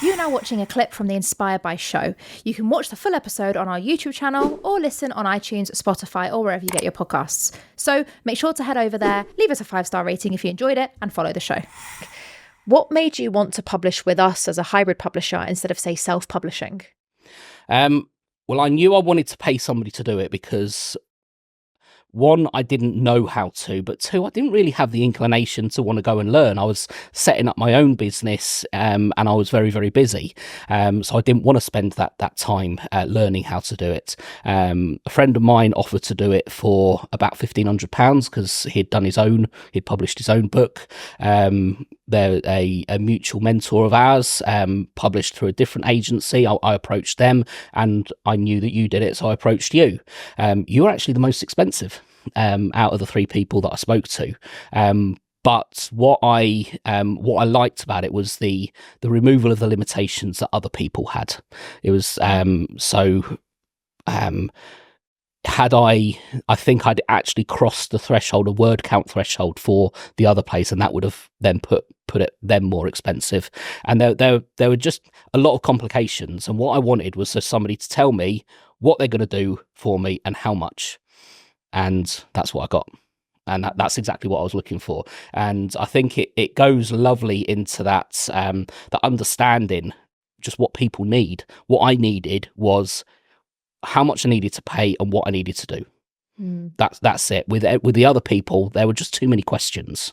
You're now watching a clip from the Inspired by show. You can watch the full episode on our YouTube channel or listen on iTunes, Spotify, or wherever you get your podcasts. So make sure to head over there, leave us a 5-star rating if you enjoyed it, and follow the show. What made you want to publish with us as a hybrid publisher instead of, say, self-publishing? Well, I knew I wanted to pay somebody to do it because, one, I didn't know how to, but two, I didn't really have the inclination to want to go and learn. I was setting up my own business and I was very, very busy. So I didn't want to spend that time learning how to do it. A friend of mine offered to do it for about £1,500 because he'd published his own book. They're a mutual mentor of ours, published through a different agency. I approached them and I knew that you did it, so I approached you. You're actually the most expensive out of the 3 people that I spoke to. But what I liked about it was the removal of the limitations that other people had. It was I think I'd actually crossed the threshold, a word count threshold for the other place, and that would have then put them more expensive. And there were just a lot of complications. And what I wanted was for somebody to tell me what they're going to do for me and how much. And that's what I got. And that's exactly what I was looking for. And I think it goes lovely into that understanding just what people need. What I needed was how much I needed to pay and what I needed to do. That's it. With the other people, there were just too many questions.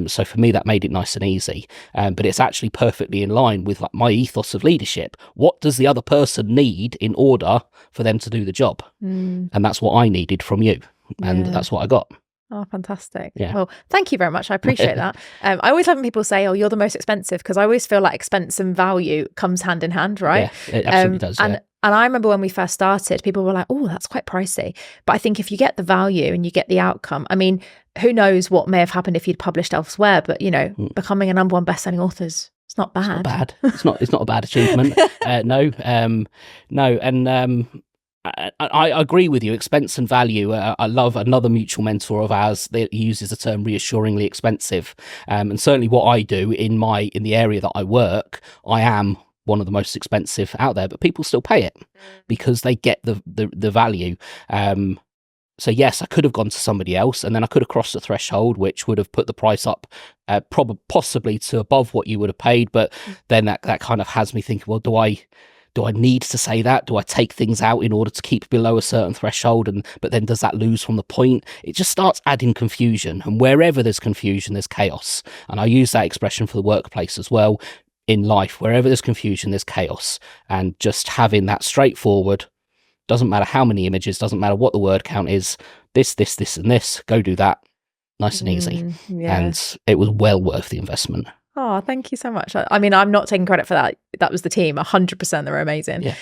So for me, that made it nice and easy. But it's actually perfectly in line with my ethos of leadership. What does the other person need in order for them to do the job? And that's what I needed from you. And that's what I got. Oh, fantastic. Yeah. Well, thank you very much. I appreciate that. I always love when people say, oh, you're the most expensive, because I always feel like expense and value comes hand in hand, right? Yeah, it absolutely does. And I remember when we first started, people were like, oh, that's quite pricey. But I think if you get the value and you get the outcome, I mean, who knows what may have happened if you'd published elsewhere, but, becoming a #1 best-selling author is not bad. It's not a bad achievement. No. And I agree with you. Expense and value. I love another mutual mentor of ours that uses the term reassuringly expensive. And certainly what I do in the area that I work, I am one of the most expensive out there, but people still pay it because they get the value. So yes, I could have gone to somebody else and then I could have crossed the threshold, which would have put the price up possibly to above what you would have paid. But then that kind of has me thinking, well, do I need to say that? Do I take things out in order to keep below a certain threshold? But then does that lose from the point? It just starts adding confusion. And wherever there's confusion, there's chaos. And I use that expression for the workplace as well. In life, wherever there's confusion, there's chaos. And just having that straightforward, doesn't matter how many images, doesn't matter what the word count is, this, and this, go do that. Nice and easy. Yeah. And it was well worth the investment. Oh, thank you so much. I mean, I'm not taking credit for that. That was the team, 100%. They were amazing. Yeah.